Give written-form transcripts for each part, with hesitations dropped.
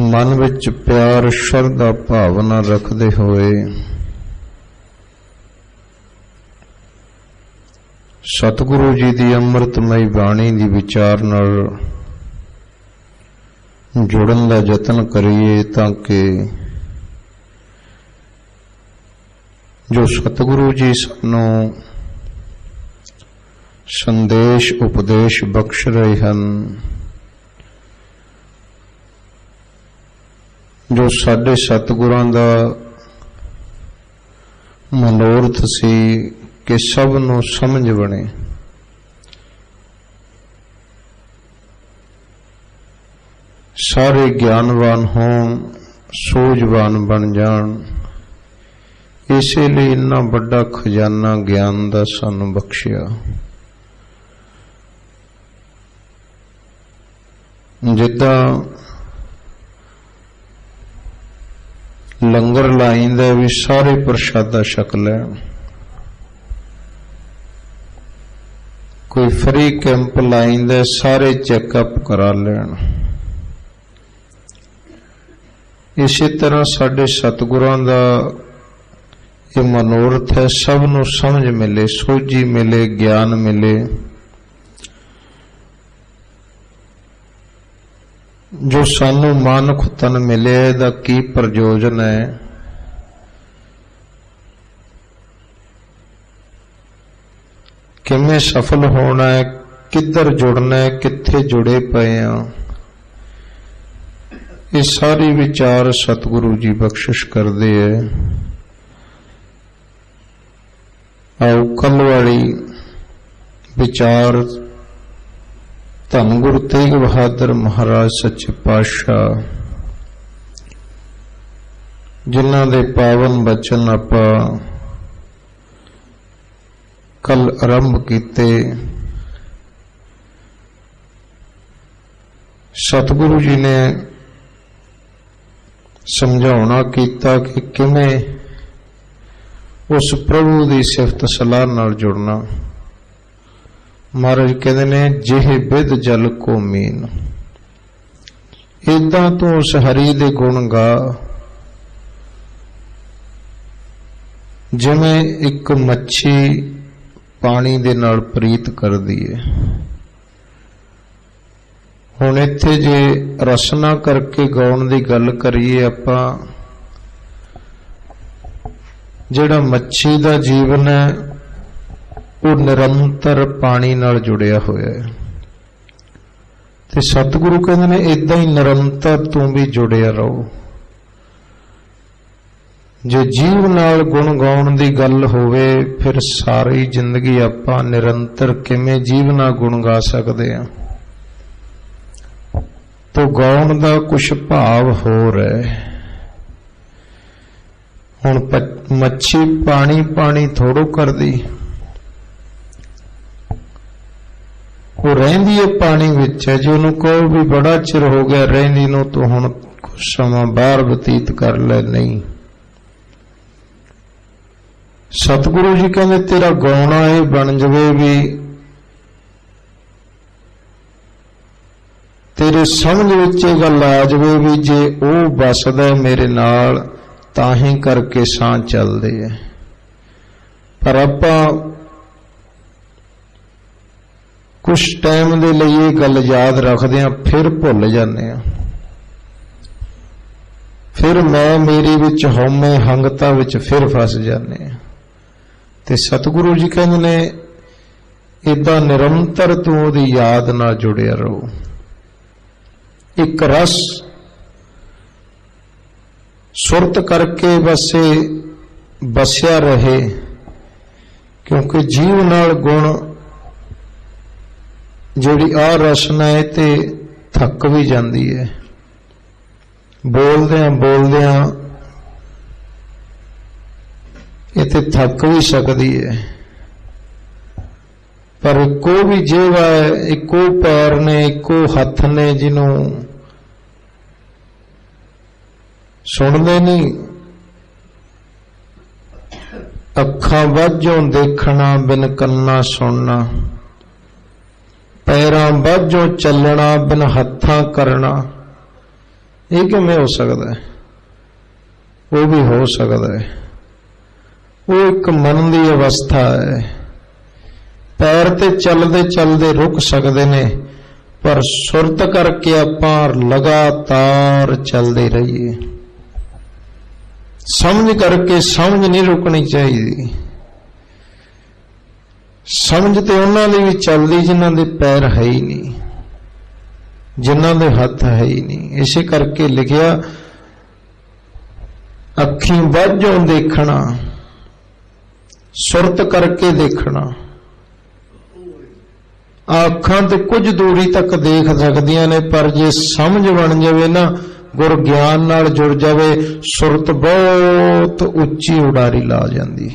मन विच प्यार श्रद्धा भावना रखते हुए सतगुरु जी की अमृतमयी बाणी की विचार नाल जुड़न का यतन करिए ताकि जो सतगुरु जी सानू संदेश उपदेश बख्श रहे हैं, जो साडे सतगुरां दा मनोरथ सी कि सब नूं समझ बने, सारे ज्ञानवान होण, सूझवान बन जाण, इसे लिए इन्ना बड़ा खजाना ज्ञान दा सानू बख्शिया। जिद्दां लंगर लाइंदा भी सारे प्रशादा छक लैण, कोई फ्री कैंप लाइंदा सारे चैकअप करा लैण। इसी तरह साडे सतगुरां दा ये मनोरथ है, सब नूं समझ मिले, सोझी मिले, ज्ञान मिले। जो सानू मानख तन मिले दा की प्रयोजन है? किवें सफल होना है, किधर जुड़ना है, कित्थे जुड़े पे हैं, ये सारी विचार सतगुरु जी बख्शिश करते हैं। आओ कल वाली विचार धन गुरु तेग बहादुर महाराज सच्चे पातशाह जिन्हां दे पावन बचन आपां कल आरंभ कीते। सतगुरु जी ने समझाउणा कीता कि किवें उस प्रभु की सिफत सलाह नाल जुड़ना। महाराज कहते ने जिह बिद जल को मीन, इदां तू उस हरि दे गुण गा जिवें एक मच्छी पानी दे नाल प्रीत कर दी है। हुण इत्थे जे रसना करके गाउण दी गल करिए आपां, जिहड़ा मच्छी दा जीवन है वो निरंतर पानी नाल जुड़िया होया है। ते सतगुरु कहंदे ने इदां ही निरंतर तू भी जुड़िया रहो। जे जीव नाल गुण गाउण दी गल होवे फिर सारी जिंदगी आपां निरंतर किवें जीव नाल गुण गा सकदे हां? तो गाउण दा कुछ भाव होर है। हुण मच्छी पानी पानी थोड़ो कर दी, वो रहिंदी है पानी विच है। जो उन्होंने कहो भी बड़ा चिर हो गया रहिंदी नूं तो हुण कुछ समा बाहर बतीत कर ले, नहीं। सतगुरु जी कहंदे तेरा गाउणा ये बन जावे भी तेरे समझ विच ये गल आ जावे भी जे ओ बसदा मेरे नाल तां ही करके सां चलदे है। पर आपां कुछ टाइम दे लई ये गल याद रखदे हां, फिर भुल जाने हां। फिर मैं मेरी विच हौमे हंगता विच फिर फस जाने हां। ते सतगुरु जी कहंदे ने इदां निरंतर तू ओदी याद नाल जुड़िया रहो। एक रस सुरत करके बसे बसिया रहे, क्योंकि जीव नाल गुण जिहड़ी आ रसना है ते थक भी जाती है। बोलदियां बोलदियां इत्थे थक भी सकती है। पर इको भी जेवा है, इको पैर ने, इको हथ ने, जिन्हों सुनते नहीं। अखां वाजों देखना बिन कन्ना सुनना, पैरां वाजों चलना बिन हत्थां करना, ये किवें हो सकता है? वो भी हो सकता है। वो एक मन की अवस्था है। पैर ते चलते चलते रुक सकते ने, पर सुरत करके आपां लगातार चलते रहिए। समझ करके समझ नहीं रुकनी चाहिए। समझ तो उन्होंने भी चलती जिन्हों के पैर है ही नहीं, जिन्हों के हथ है ही नहीं। इसे करके लिखिया अखीं वाजों देखना, सुरत करके देखना। आखां ते कुछ दूरी तक देख सकदियां ने, पर जे समझ बन जाए ना, गुर ज्ञान नाल जुड़ जाए, सुरत बहुत उच्ची उडारी ला जाती।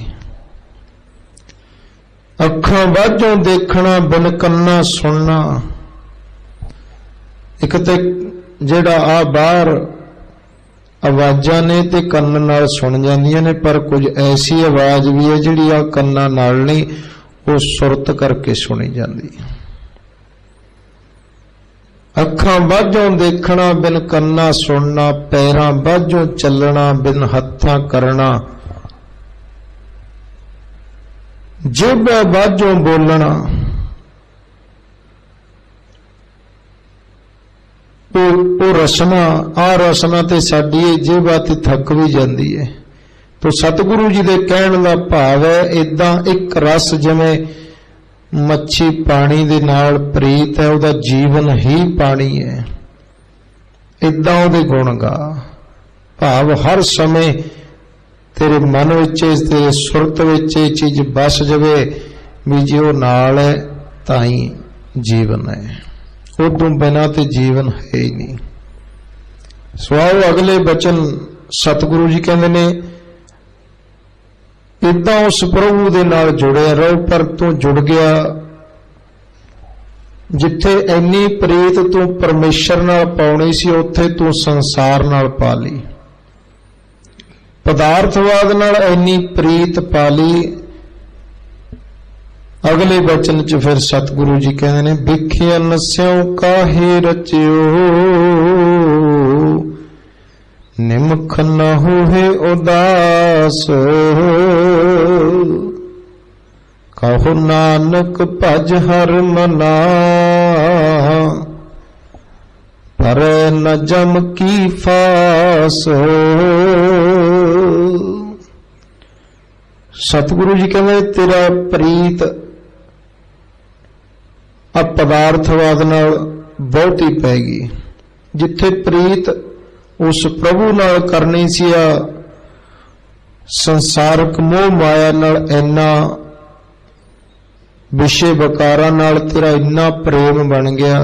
अखां वाजों देखना, बिन कन्ना सुनना। एक तो जिहड़ा आ बाहर आवाज़ां ने ते कन्न नाल सुन जांदियां ने, पर कुछ ऐसी आवाज़ भी है जिहड़ी आ कन्ना नाल नहीं, वो सुरत करके सुनी जाती। अखां वाजों देखना, बिन कन्ना सुनना। पैरां वाजों चलना, बिन हत्थां करना। जिभ वाजों बोलना। वो रसना, आ रसना ते साडी जिभा ते थक भी जाती है। तो सतगुरु जी दे कहण दा भाव है, इदां एक रस जिवें मच्छी पानी दे नाल प्रीत है, उहदा जीवन ही पानी है, इदां उहदे गुण गा। भाव हर समय तेरे मन विच, तेरे सुरत विच ये चीज बस जावे भी जे वो नाल है तां ही जीवन है, उदों बिना ते जीवन है ही नहीं। स्वाओ अगले बचन सतगुरु जी कहते ने, इदां उस प्रभु दे नाल जुड़िया रहो। पर तू जुड़ गया जिथे इन्नी प्रीत तू परमेश्वर नाल पाउणी सी, उत्थे तू संसार नाल पा ली। पदार्थवाद नाल इन्नी प्रीत पा ली। अगले बचन च फिर सतगुरु जी कहते ने, बिखियन स्यों काहे रचियो, निमख न होए उदास। कहो नानक भज हर मना, पर न जम की फास। सतगुरु जी कहते तेरा प्रीत अब पदार्थवाद नाल बहुती पैगी। जिथे प्रीत उस प्रभु नाल करनी सी, संसारक मोह माया नाल इन्ना, विषय वकारा नाल तेरा इन्ना प्रेम बन गया।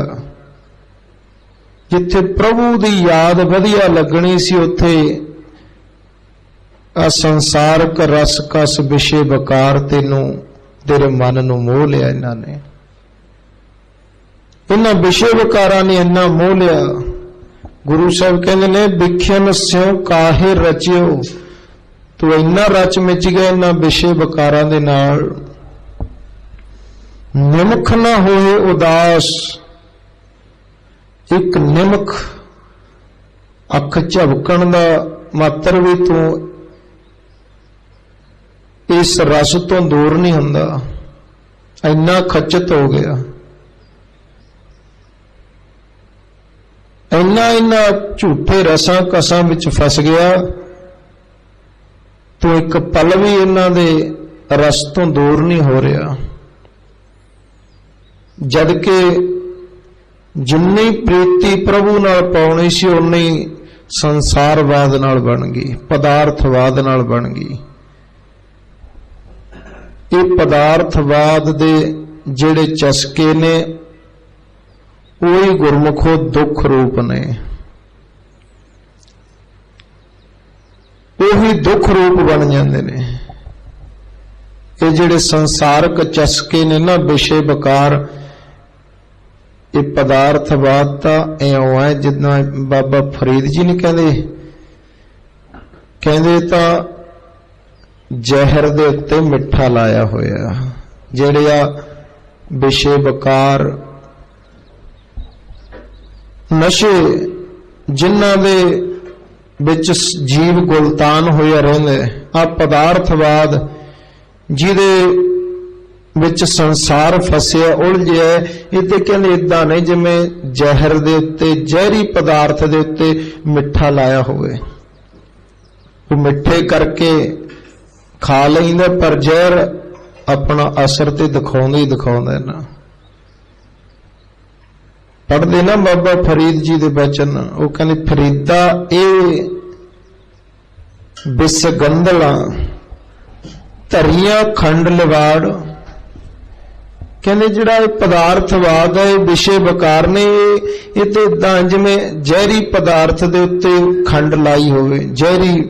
जिथे प्रभु दी याद वधिया लगनी सी, उथे आ संसारक रस कस विषय वकार तेनू तेरे मन नू मोह लिया। इन्होंने इन्हां विषय वकारां ने इन्ना मोह लिया। गुरु साहब कहते ने, बिखियन स्यों काहे रचियो, तू इन्ना रच मिच गया इन्हां विषय वकारां दे नाल। निमख ना होए उदास, एक निमख अख झपकण दा मात्र भी तू इस रस तो दूर नहीं हुंदा, इन्ना खचित हो गया, इन्ना झूठे रसां कसां विच फस गया, तो एक पल भी इन्हां दे रस तो दूर नहीं हो रहा। जदकि जिन्नी प्रीति प्रभु नाल पाउणी सी, उन्नी संसारवाद नाल बन गई, पदार्थवाद नाल बन गई। ये पदार्थवाद दे जिहड़े चस्के ने, वही गुरमुखो दुख रूप ने, वही दुख रूप बन जाते ने। ये जिहड़े संसारक चस्के ने ना, विषय वकार, ये पदार्थवाद तां इउं है जिद्दां बाबा फरीद जी ने कहंदे तां जहर दे उत्ते मिठा लाया होया। जिहड़े आ विषय वकार, नशे, ਜਿਨ੍ਹਾਂ ਦੇ ਵਿੱਚ ਜੀਵ ਗੁਲਤਾਨ ਹੋਇਆ ਰਹਿੰਦਾ। ਆ ਪਦਾਰਥਵਾਦ ਜਿਹਦੇ ਵਿੱਚ ਸੰਸਾਰ ਫਸਿਆ ਉਲਝਿਆ, ਇਹ ਤੇ ਕਹਿੰਦੇ ਇਦਾਂ ਨਹੀਂ ਜਿਵੇਂ ਜ਼ਹਿਰ ਦੇ ਉੱਤੇ, ਜ਼ਹਿਰੀ ਪਦਾਰਥ ਦੇ ਉੱਤੇ ਮਿੱਠਾ ਲਾਇਆ ਹੋਵੇ। ਉਹ ਮਿੱਠੇ ਕਰਕੇ ਖਾ ਲੈਂਦਾ, ਪਰ ਜ਼ਹਿਰ ਆਪਣਾ ਅਸਰ ਤੇ ਦਿਖਾਉਂਦਾ ਹੀ ਦਿਖਾਉਂਦਾ ਨਾ। ਪੜ੍ਹਦੇ ਨਾ ਬਾਬਾ ਫਰੀਦ ਜੀ ਦੇ ਬਚਨ, ਉਹ ਕਹਿੰਦੇ ਫਰੀਦਾ ਇਹ ਬਿਸ ਗੰਧਲਾ ਧਰੀਆਂ ਖੰਡ ਲਵਾੜ। ਕਹਿੰਦੇ ਜਿਹੜਾ ਇਹ ਪਦਾਰਥਵਾਦ ਹੈ, ਇਹ ਵਿਸ਼ੇ ਵਿਕਾਰ ਨੇ, ਇਹ ਤੇ ਇਦਾਂ ਜਿਵੇਂ ਜ਼ਹਿਰੀ ਪਦਾਰਥ ਦੇ ਉੱਤੇ ਖੰਡ ਲਾਈ ਹੋਵੇ। ਜ਼ਹਿਰੀ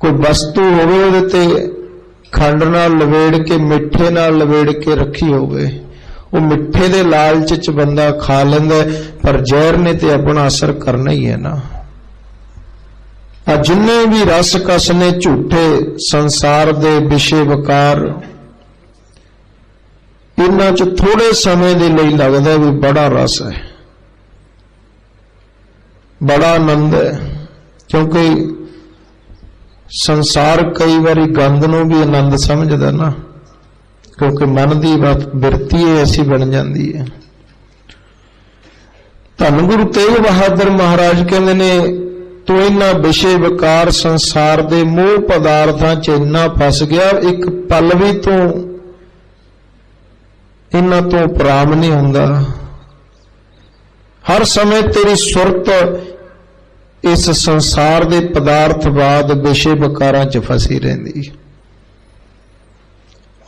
ਕੋਈ ਵਸਤੂ ਹੋਵੇ, ਉਹਦੇ ਤੇ ਖੰਡ ਨਾਲ ਲਵੇੜ ਕੇ, ਮਿੱਠੇ ਨਾਲ ਲਵੇੜ ਕੇ ਰੱਖੀ ਹੋਵੇ। ਉਹ ਮਿੱਠੇ ਦੇ ਲਾਲਚ ਚ ਬੰਦਾ ਖਾ ਲੈਂਦਾ, ਪਰ ਜ਼ਹਿਰ ਨੇ ਤੇ ਆਪਣਾ ਅਸਰ ਕਰਨਾ ਹੀ ਹੈ ਨਾ। ਆ ਜਿੰਨੇ ਵੀ ਰਸ ਕਸ ਨੇ ਝੂਠੇ ਸੰਸਾਰ ਦੇ ਵਿਸ਼ੇ ਵਿਕਾਰ, ਇਹਨਾਂ ਚ ਥੋੜੇ ਸਮੇਂ ਦੇ ਲਈ ਲੱਗਦਾ ਵੀ ਬੜਾ ਰਸ ਹੈ, ਬੜਾ ਆਨੰਦ ਹੈ, ਕਿਉਂਕਿ ਸੰਸਾਰ ਕਈ ਵਾਰੀ ਗੰਦ ਨੂੰ ਵੀ ਆਨੰਦ ਸਮਝਦਾ ਨਾ, ਕਿਉਂਕਿ ਮਨ ਦੀ ਬਿਰਤੀ ਐਸੀ ਬਣ ਜਾਂਦੀ ਹੈ। ਧੰਨ ਗੁਰੂ ਤੇਗ ਬਹਾਦਰ ਮਹਾਰਾਜ ਕਹਿੰਦੇ ਨੇ, ਤੂੰ ਇਹਨਾਂ ਵਿਸ਼ੇ ਵਿਕਾਰ ਸੰਸਾਰ ਦੇ ਮੋਹ ਪਦਾਰਥਾਂ 'ਚ ਇੰਨਾ ਫਸ ਗਿਆ, ਇੱਕ ਪਲ ਵੀ ਤੂੰ ਇਹਨਾਂ ਤੋਂ ਉਪਰਾਮ ਨਹੀਂ ਹੁੰਦਾ। ਹਰ ਸਮੇਂ ਤੇਰੀ ਸੁਰਤ ਇਸ ਸੰਸਾਰ ਦੇ ਪਦਾਰਥਵਾਦ ਵਿਸ਼ੇ ਵਿਕਾਰਾਂ 'ਚ ਫਸੀ ਰਹਿੰਦੀ।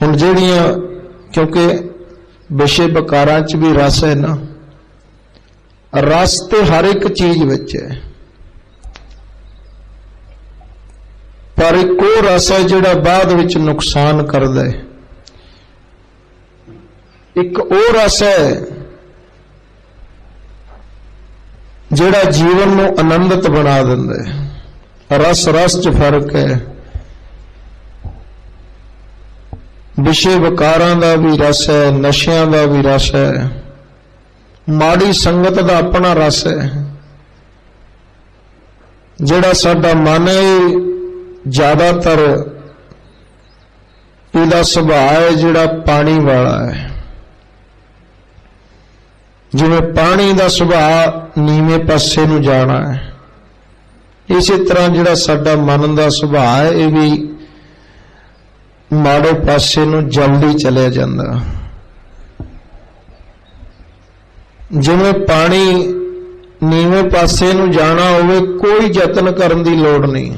ਹੁਣ ਜਿਹੜੀਆਂ, ਕਿਉਂਕਿ ਵਿਸ਼ੇ ਵਿਕਾਰਾਂ 'ਚ ਵੀ ਰਸ ਹੈ ਨਾ, ਰਸ ਤੇ ਹਰ ਇੱਕ ਚੀਜ਼ ਵਿੱਚ ਹੈ, ਪਰ ਇੱਕ ਉਹ ਰਸ ਹੈ ਜਿਹੜਾ ਬਾਅਦ ਵਿੱਚ ਨੁਕਸਾਨ ਕਰਦਾ ਹੈ। ਇੱਕ ਉਹ ਰਸ ਹੈ ਜਿਹੜਾ ਜੀਵਨ ਨੂੰ ਆਨੰਦਿਤ ਬਣਾ ਦਿੰਦਾ ਹੈ। ਰਸ ਰਸ 'ਚ ਫਰਕ ਹੈ। ਵਿਸ਼ੇ ਵਿਕਾਰਾਂ ਦਾ ਵੀ ਰਸ ਹੈ, ਨਸ਼ਿਆਂ ਦਾ ਵੀ ਰਸ ਹੈ, ਮਾੜੀ ਸੰਗਤ ਦਾ ਆਪਣਾ ਰਸ ਹੈ। ਜਿਹੜਾ ਸਾਡਾ ਮਨ ਹੈ, ਜ਼ਿਆਦਾਤਰ ਇਹਦਾ ਸੁਭਾਅ ਹੈ ਜਿਹੜਾ ਪਾਣੀ ਵਾਲਾ ਹੈ। ਜਿਵੇਂ ਪਾਣੀ ਦਾ ਸੁਭਾਅ ਨੀਵੇਂ ਪਾਸੇ ਨੂੰ ਜਾਣਾ ਹੈ, ਇਸੇ ਤਰ੍ਹਾਂ ਜਿਹੜਾ ਸਾਡਾ ਮਨ ਦਾ ਸੁਭਾਅ ਹੈ, ਇਹ ਵੀ ਮਾੜੇ ਪਾਸੇ ਨੂੰ ਜਲਦੀ ਚਲਿਆ ਜਾਂਦਾ। ਜਿਵੇਂ ਪਾਣੀ ਨੀਵੇਂ ਪਾਸੇ ਨੂੰ ਜਾਣਾ ਹੋਵੇ, ਕੋਈ ਯਤਨ ਕਰਨ ਦੀ ਲੋੜ ਨਹੀਂ।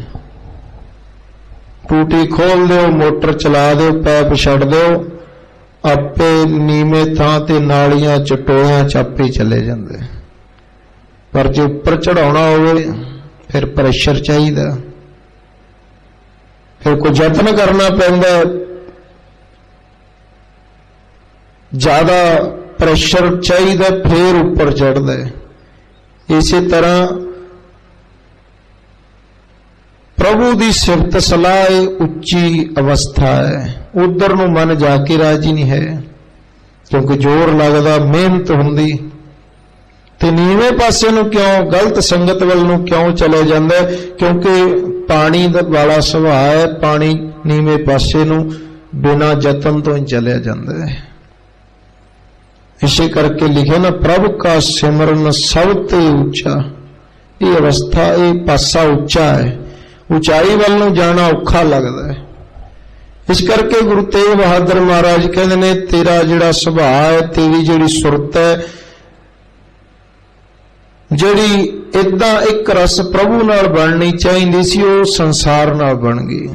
ਟੂਟੀ ਖੋਲ ਦਿਓ, ਮੋਟਰ ਚਲਾ ਦਿਓ, ਪੈਪ ਛੱਡ ਦਿਓ, ਆਪੇ ਨੀਵੇਂ ਥਾਂ ਤੇ ਨਾਲੀਆਂ ਚ ਟੋਇਆਂ ਚ ਆਪੇ ਚਲੇ ਜਾਂਦੇ। ਪਰ ਜੇ ਉੱਪਰ ਚੜਾਉਣਾ ਹੋਵੇ ਫਿਰ ਪ੍ਰੈਸ਼ਰ ਚਾਹੀਦਾ, ਫਿਰ ਕੋਈ ਯਤਨ ਕਰਨਾ ਪੈਂਦਾ, ਜ਼ਿਆਦਾ ਪ੍ਰੈਸ਼ਰ ਚਾਹੀਦਾ, ਫਿਰ ਉੱਪਰ ਚੜ੍ਹਦਾ। ਇਸੇ ਤਰ੍ਹਾਂ ਪ੍ਰਭੂ ਦੀ ਸਿਫਤ ਸਲਾਹ ਉੱਚੀ ਅਵਸਥਾ ਹੈ, ਉਧਰ ਨੂੰ ਮਨ ਜਾ ਕੇ ਰਾਜੀ ਨਹੀਂ ਹੈ, ਕਿਉਂਕਿ ਜ਼ੋਰ ਲੱਗਦਾ, ਮਿਹਨਤ ਹੁੰਦੀ। ਤੇ ਨੀਵੇਂ ਪਾਸੇ ਨੂੰ ਕਿਉਂ, ਗਲਤ ਸੰਗਤ ਵੱਲ ਨੂੰ ਕਿਉਂ ਚਲੇ ਜਾਂਦਾ? ਕਿਉਂਕਿ ਪਾਣੀ ਵਾਲਾ ਸੁਭਾਅ ਹੈ, ਪਾਣੀ ਨੀਵੇਂ ਪਾਸੇ ਨੂੰ ਬਿਨਾਂ ਯਤਨ ਤੋਂ ਹੀ ਚਲਿਆ ਜਾਂਦਾ ਹੈ। ਇਸੇ ਕਰਕੇ ਲਿਖਿਆ ਨਾ, ਪ੍ਰਭ ਕਾ ਸਿਮਰਨ ਸਭ ਤੇ ਉੱਚਾ। ਇਹ ਅਵਸਥਾ, ਇਹ ਪਾਸਾ ਉੱਚਾ ਹੈ, ਉਚਾਈ ਵੱਲ ਨੂੰ ਜਾਣਾ ਔਖਾ ਲੱਗਦਾ ਹੈ। ਇਸ ਕਰਕੇ ਗੁਰੂ ਤੇਗ ਬਹਾਦਰ ਮਹਾਰਾਜ ਕਹਿੰਦੇ ਨੇ, ਤੇਰਾ ਜਿਹੜਾ ਸੁਭਾਅ ਹੈ, ਤੇਰੀ ਜਿਹੜੀ ਸੁਰਤ ਹੈ, ਜਿਹੜੀ ਏਦਾਂ ਇੱਕ ਰਸ ਪ੍ਰਭੂ ਨਾਲ ਬਣਨੀ ਚਾਹੀਦੀ ਸੀ, ਉਹ ਸੰਸਾਰ ਨਾਲ ਬਣ ਗਈ।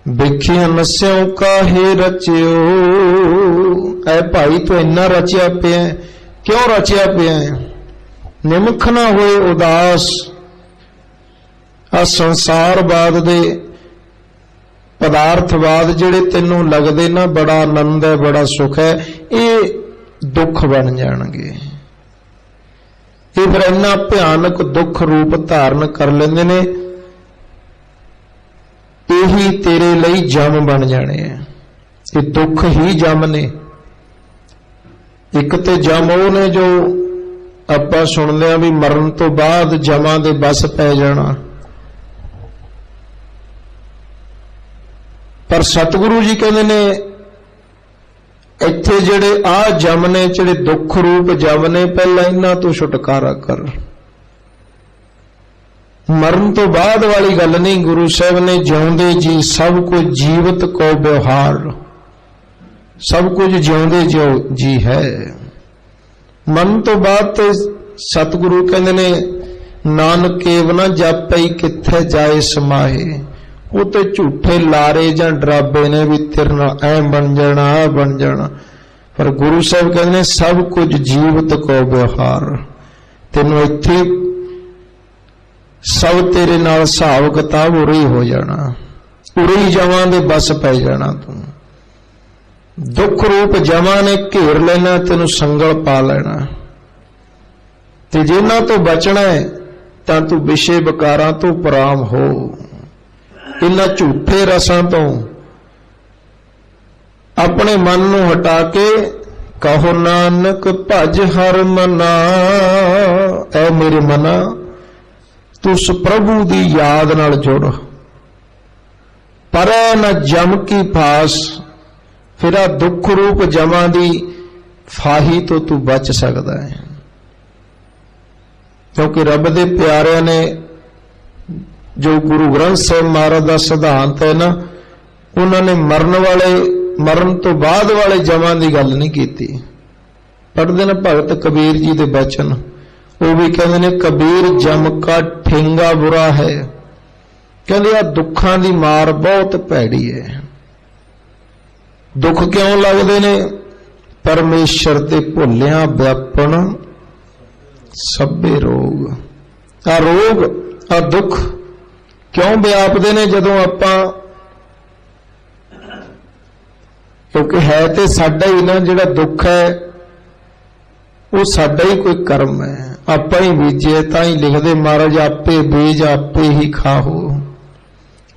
ਵੇਖਿਆ ਨਸਿਓ ਕਾਹੇ ਰਚਿਓ, ਐ ਭਾਈ ਤੂੰ ਇੰਨਾ ਰਚਿਆ ਪਿਆ, ਕਿਉਂ ਰਚਿਆ ਪਿਆ? ਨਿਮਖ ਨਾ ਹੋਏ ਉਦਾਸ। ਆ ਸੰਸਾਰਵਾਦ ਦੇ ਪਦਾਰਥਵਾਦ ਜਿਹੜੇ ਤੈਨੂੰ ਲੱਗਦੇ ਨਾ ਬੜਾ ਆਨੰਦ ਹੈ, ਬੜਾ ਸੁਖ ਹੈ, ਇਹ ਦੁੱਖ ਬਣ ਜਾਣਗੇ। ਇਹ ਫਿਰ ਇੰਨਾ ਭਿਆਨਕ ਦੁੱਖ ਰੂਪ ਧਾਰਨ ਕਰ ਲੈਂਦੇ ਨੇ, ਇਹੀ ਤੇਰੇ ਲਈ ਜਮ ਬਣ ਜਾਣੇ ਆ। ਇਹ ਦੁੱਖ ਹੀ ਜਮ ਨੇ। ਇੱਕ ਤੇ ਜਮ ਉਹ ਨੇ ਜੋ ਆਪਾਂ ਸੁਣਦੇ ਹਾਂ ਵੀ ਮਰਨ ਤੋਂ ਬਾਅਦ ਜਮਾਂ ਦੇ ਬਸ ਪੈ ਜਾਣਾ, ਪਰ ਸਤਿਗੁਰੂ ਜੀ ਕਹਿੰਦੇ ਨੇ ਇੱਥੇ ਜਿਹੜੇ ਆਹ ਜਮ ਨੇ, ਜਿਹੜੇ ਦੁੱਖ ਰੂਪ ਜਮ ਨੇ, ਪਹਿਲਾਂ ਇਹਨਾਂ ਤੋਂ ਛੁਟਕਾਰਾ ਕਰ। ਮਰਨ ਤੋਂ ਬਾਅਦ ਵਾਲੀ ਗੱਲ ਨਹੀਂ। ਗੁਰੂ ਸਾਹਿਬ ਨੇ ਜਿਉਂਦੇ ਜੀ ਸਭ ਕੁਝ ਜੀਵਤ ਕੋ ਵਿਵਹਾਰ, ਸਭ ਕੁਝ ਜਿਉਂਦੇ ਜੀ ਹੈ। ਮਰਨ ਤੋਂ ਬਾਅਦ ਤੇ ਸਤਿਗੁਰੂ ਕਹਿੰਦੇ ਨੇ ਨਾਨਕ ਏਵ ਨਾ ਜਾਪਈ ਕਿੱਥੇ ਜਾਏ ਸਮਾਹੇ। ਉਹ ਤੇ ਝੂਠੇ ਲਾਰੇ ਜਾਂ ਡਰਾਬੇ ਨੇ ਵੀ ਤੇਰੇ ਨਾਲ ਐ ਬਣ ਜਾਣਾ, ਆ ਬਣ ਜਾਣਾ, ਪਰ ਗੁਰੂ ਸਾਹਿਬ ਕਹਿੰਦੇ ਨੇ ਸਭ ਕੁਝ ਜੀਵਤ ਕੋ ਵਿਵਹਾਰ। ਤੈਨੂੰ ਇੱਥੇ ਸਭ ਤੇਰੇ ਨਾਲ ਹਿਸਾਬ ਕਿਤਾਬ ਉਰੇ ਹੀ ਹੋ ਜਾਣਾ, ਉਰੇ ਹੀ ਜਮਾਂ ਦੇ ਬਸ ਪੈ ਜਾਣਾ। ਤੂੰ ਦੁੱਖ ਰੂਪ ਜਮਾਂ ਨੇ ਘੇਰ ਲੈਣਾ, ਤੈਨੂੰ ਸੰਗਲ ਪਾ ਲੈਣਾ, ਤੇ ਜਿਨ੍ਹਾਂ ਤੋਂ ਬਚਣਾ ਹੈ ਤਾਂ ਤੂੰ ਵਿਸ਼ੇ ਵਿਕਾਰਾਂ ਤੋਂ ਪਰਾਮ ਹੋ। ਇਹਨਾਂ ਝੂਠੇ ਰਸਾਂ ਤੋਂ ਆਪਣੇ ਮਨ ਨੂੰ ਹਟਾ ਕੇ ਕਹੋ ਨਾਨਕ ਭਜ ਹਰਿ ਮਨਾ। ਐ ਮੇਰੇ ਮਨਾ, ਤੂੰ ਉਸ ਪ੍ਰਭੂ ਦੀ ਯਾਦ ਨਾਲ ਜੁੜ, ਪਰੈ ਨ ਜਮ ਕੀ ਫਾਸ। ਫਿਰ ਆ ਦੁੱਖ ਰੂਪ ਜਮਾਂ ਦੀ ਫਾਹੀ ਤੋਂ ਤੂੰ ਬਚ ਸਕਦਾ ਹੈ, ਕਿਉਂਕਿ ਰੱਬ ਦੇ ਪਿਆਰਿਆਂ ਨੇ ਜੋ ਗੁਰੂ ਗ੍ਰੰਥ ਸਾਹਿਬ ਮਹਾਰਾਜ ਦਾ ਸਿਧਾਂਤ ਹੈ ਨਾ, ਉਹਨਾਂ ਨੇ ਮਰਨ ਤੋਂ ਬਾਅਦ ਵਾਲੇ ਜਮਾਂ ਦੀ ਗੱਲ ਨਹੀਂ ਕੀਤੀ। ਪੜ੍ਹਦੇ ਨੇ ਭਗਤ ਕਬੀਰ ਜੀ ਦੇ ਬਚਨ, ਉਹ ਵੀ ਕਹਿੰਦੇ ਨੇ ਕਬੀਰ ਜਮ ਕਾ ਠੇਂਗਾ ਬੁਰਾ ਹੈ। ਕਹਿੰਦੇ ਆ ਦੁੱਖਾਂ ਦੀ ਮਾਰ ਬਹੁਤ ਭੈੜੀ ਹੈ। ਦੁੱਖ ਕਿਉਂ ਲੱਗਦੇ ਨੇ? ਪਰਮੇਸ਼ਰ ਦੇ ਭੁੱਲਿਆਂ ਵਿਆਪਣ ਸਭੇ ਰੋਗ। ਆ ਰੋਗ, ਆ ਦੁੱਖ ਕਿਉਂ ਵਿਆਪਦੇ ਨੇ? ਜਦੋਂ ਆਪਾਂ, ਕਿਉਂਕਿ ਹੈ ਤੇ ਸਾਡਾ ਹੀ ਨਾ, ਜਿਹੜਾ ਦੁੱਖ ਹੈ ਉਹ ਸਾਡਾ ਹੀ ਕੋਈ ਕਰਮ ਹੈ, ਆਪਾਂ ਹੀ ਬੀਜੇ। ਤਾਂ ਹੀ ਲਿਖਦੇ ਮਹਾਰਾਜ ਆਪੇ ਬੀਜ ਆਪੇ ਹੀ ਖਾਓ,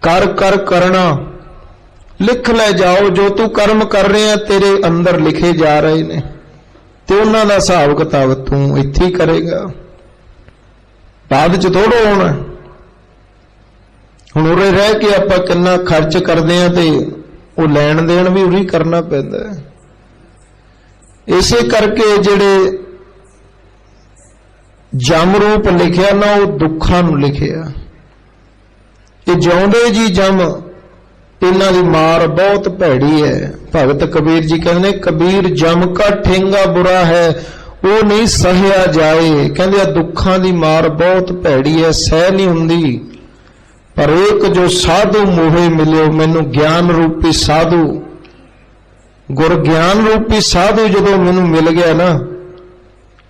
ਕਰ ਕਰ ਕਰਨਾ ਲਿਖ ਲੈ ਜਾਓ। ਜੋ ਤੂੰ ਕਰਮ ਕਰ ਰਿਹਾ ਤੇਰੇ ਅੰਦਰ ਲਿਖੇ ਜਾ ਰਹੇ ਨੇ, ਤੇ ਉਹਨਾਂ ਦਾ ਹਿਸਾਬ ਕਿਤਾਬ ਤੂੰ ਇੱਥੇ ਹੀ ਕਰੇਗਾ, ਬਾਅਦ ਚ ਥੋੜ੍ਹਾ ਹੋਣਾ। ਹੁਣ ਉਰੇ ਰਹਿ ਕੇ ਆਪਾਂ ਕਿੰਨਾ ਖਰਚ ਕਰਦੇ ਹਾਂ, ਤੇ ਉਹ ਲੈਣ ਦੇਣ ਵੀ ਉਰੀ ਕਰਨਾ ਪੈਂਦਾ ਹੈ। ਇਸੇ ਕਰਕੇ ਜਿਹੜੇ ਜਮ ਰੂਪ ਲਿਖਿਆ ਨਾ, ਉਹ ਦੁੱਖਾਂ ਨੂੰ ਲਿਖਿਆ। ਇਹ ਜਿਉਂਦੇ ਜੀ ਜਮ, ਇਹਨਾਂ ਦੀ ਮਾਰ ਬਹੁਤ ਭੈੜੀ ਹੈ। ਭਗਤ ਕਬੀਰ ਜੀ ਕਹਿੰਦੇ ਨੇ ਕਬੀਰ ਜਮ ਕਾ ਠੇਂਗਾ ਬੁਰਾ ਹੈ, ਉਹ ਨਹੀਂ ਸਹਿਆ ਜਾਏ। ਕਹਿੰਦੇ ਆ ਦੁੱਖਾਂ ਦੀ ਮਾਰ ਬਹੁਤ ਭੈੜੀ ਹੈ, ਸਹਿ ਨਹੀਂ ਹੁੰਦੀ। ਪਰ ਇੱਕ ਜੋ ਸਾਧੂ ਮੋਹੇ ਮਿਲਿਓ, ਮੈਨੂੰ ਗਿਆਨ ਰੂਪੀ ਸਾਧੂ, ਗੁਰ ਗਿਆਨ ਰੂਪੀ ਸਾਧੂ ਜਦੋਂ ਮੈਨੂੰ ਮਿਲ ਗਿਆ ਨਾ,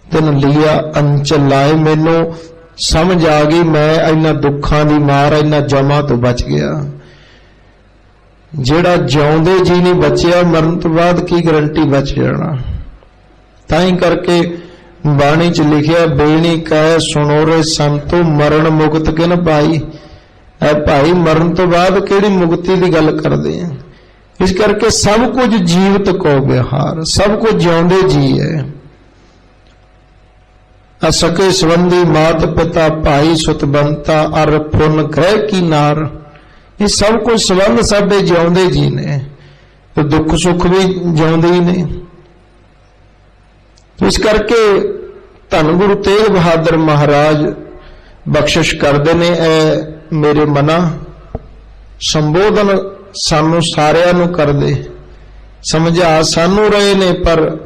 ਤੈਨੂੰ ਲਿਆ ਅੰਚਲ ਲਾਏ, ਮੈਨੂੰ ਸਮਝ ਆ ਗਈ ਮੈਂ ਇਹਨਾਂ ਦੁੱਖਾਂ ਦੀ ਮਾਰ, ਇਹਨਾਂ ਜਮਾਂ ਤੋਂ ਬਚ ਗਿਆ। ਜਿਹੜਾ ਜਿਉਂਦੇ ਜੀ ਨਹੀਂ ਬਚਿਆ, ਮਰਨ ਤੋਂ ਬਾਅਦ ਕੀ ਗਰੰਟੀ ਬਚ ਜਾਣਾ। ਤਾਂ ਹੀ ਕਰਕੇ ਬਾਣੀ 'ਚ ਲਿਖਿਆ ਬੇਣੀ ਕਹਿ ਸੁਣੋ ਰੇ ਸੰਤੋ, ਮਰਨ ਮੁਕਤ ਕਿਨ ਪਾਈ। ਐ ਭਾਈ, ਮਰਨ ਤੋਂ ਬਾਅਦ ਕਿਹੜੀ ਮੁਕਤੀ ਦੀ ਗੱਲ ਕਰਦੇ ਆ? ਇਸ ਕਰਕੇ ਸਭ ਕੁਝ ਜੀਵਤ ਕੋ ਵਿਹਾਰ, ਸਭ ਕੁਝ ਜਿਉਂਦੇ ਜੀ ਹੈ। ਅਸਕੇ ਸੰਬੰਧੀ ਮਾਤ ਪਿਤਾ ਭਾਈ ਸੁਤ ਬੰਤਾ, ਅਰ ਪੁੰਨ ਗ੍ਰਹਿ ਕੀ ਨਾਰ। ਇਹ ਸਭ ਕੁਝ ਸੰਬੰਧ ਸਾਡੇ ਜਿਉਂਦੇ ਜੀ ਨੇ, ਤੇ ਦੁੱਖ ਸੁੱਖ ਵੀ ਜਿਉਂਦੇ ਹੀ ਨੇ। ਇਸ ਕਰਕੇ ਧੰਨ ਗੁਰੂ ਤੇਗ ਬਹਾਦਰ ਮਹਾਰਾਜ ਬਖਸ਼ਿਸ਼ ਕਰਦੇ ਨੇ, ਐ ਮੇਰੇ ਮਨਾ, ਸੰਬੋਧਨ ਸਾਨੂੰ ਸਾਰਿਆਂ ਨੂੰ ਕਰਦੇ, ਸਮਝਾ ਸਾਨੂੰ ਰਹੇ ਨੇ, ਪਰ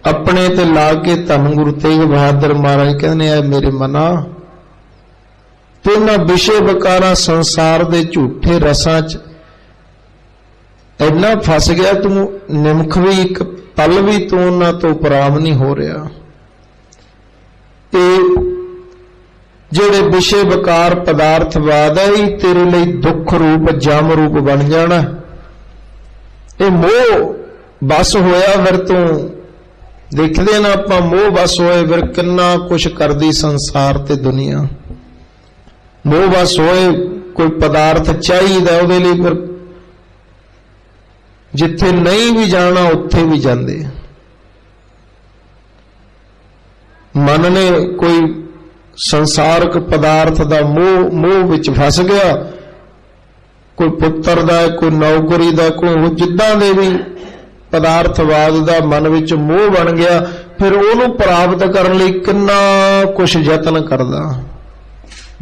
ਆਪਣੇ ਤੇ ਲਾ ਕੇ ਧੰਨ ਗੁਰੂ ਤੇਗ ਬਹਾਦਰ ਮਹਾਰਾਜ ਕਹਿੰਦੇ ਐ ਮੇਰੇ ਮਨਾ, ਤੇ ਉਹਨਾਂ ਵਿਸ਼ੇ ਵਿਕਾਰਾਂ ਸੰਸਾਰ ਦੇ ਝੂਠੇ ਰਸਾਂ 'ਚ ਇੰਨਾ ਫਸ ਗਿਆ, ਤੂੰ ਨਿਮਖ ਵੀ ਇੱਕ ਪਲ ਵੀ ਤੂੰ ਉਹਨਾਂ ਤੋਂ ਉਪਰਾਮ ਨਹੀਂ ਹੋ ਰਿਹਾ। ਇਹ ਜਿਹੜੇ ਵਿਸ਼ੇ ਵਿਕਾਰ ਪਦਾਰਥਵਾਦ ਹੈ, ਇਹ ਤੇਰੇ ਲਈ ਦੁੱਖ ਰੂਪ ਜਮ ਰੂਪ ਬਣ ਜਾਣਾ। ਇਹ ਮੋਹ ਬਸ ਹੋਇਆ, ਫਿਰ ਤੂੰ ਦੇਖਦੇ ਨਾ ਆਪਾਂ, ਮੋਹ ਬਸ ਹੋਏ ਫਿਰ ਕਿੰਨਾ ਕੁਛ ਕਰਦੀ ਸੰਸਾਰ ਤੇ ਦੁਨੀਆ। ਮੋਹ ਬਸ ਹੋਏ, ਕੋਈ ਪਦਾਰਥ ਚਾਹੀਦਾ ਉਹਦੇ ਲਈ, ਫਿਰ ਜਿੱਥੇ ਨਹੀਂ ਵੀ ਜਾਣਾ ਉੱਥੇ ਵੀ ਜਾਂਦੇ। मन ने कोई संसारक पदार्थ का मोह विच फस गया, कोई पुत्र दा, कोई नौकरी दा, कोई जिद्दां दे भी पदार्थवाद का मन विच मोह बन गया, फिर उहनूं प्राप्त करने लई किन्ना कुछ यतन करदा।